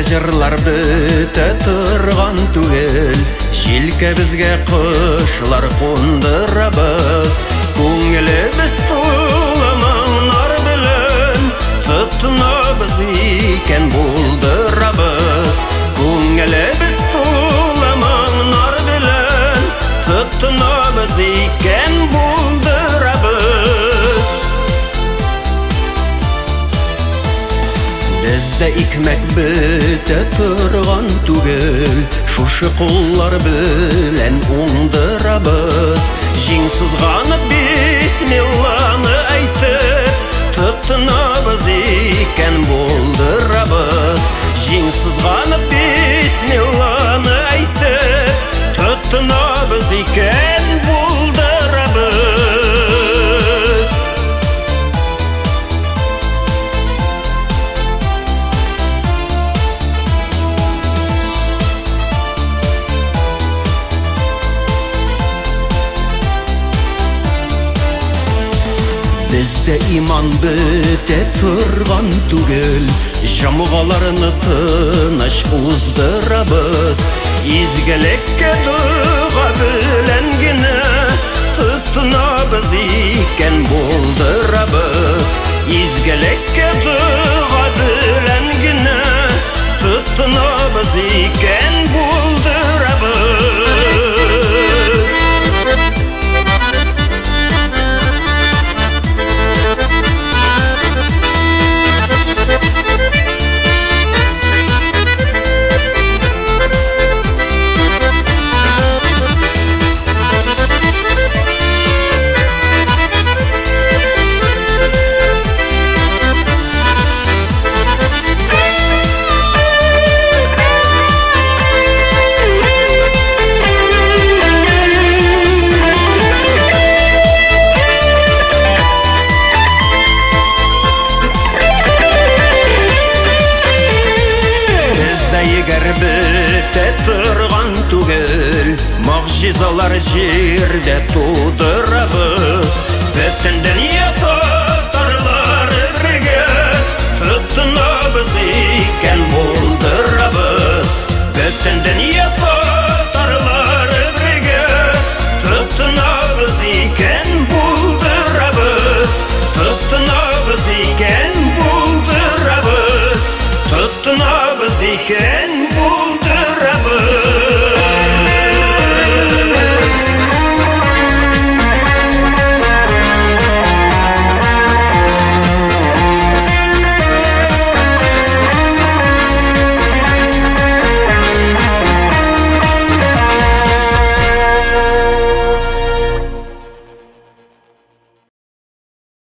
жырлар бите тұрған түгел, желке бізге құшылар қондырабыз. Көңіліміз толы мұңлар білін, тұтынабыз екен болдырабыз. Көңіліміз толы мұңлар білін, тұтынабыз екен болдырабыз. Бізде икмәк бите тұрған түгел, шушы қоллар білән оңдырабыз. Жеңсіз ғаны бисмилланы айтып, тұтынабыз екен болдырабыз. Жеңсіз ғаны бисмилланы айтып, тұтынабыз екен болдырабыз. Бізде иман бите тұрған түгел, жамғаларыны тыныш уздырабыз. Изгілекке дұға біленгені, тұтынабыз екен болдырабыз. Изгілекке дұға біленгені, тұтынабыз екен болдырабыз. Бите тұрған түгел, мағжизалар жерде тудырабыз. Бүтін дүние тұтарлар бірге, тұтынабыз екен болдырабыз. Бүтін дүние тұтарлар бірге, тұтынабыз екен болдырабыз. Тұтынабыз екен болдырабыз. Тұтынабыз екен болдырабыз.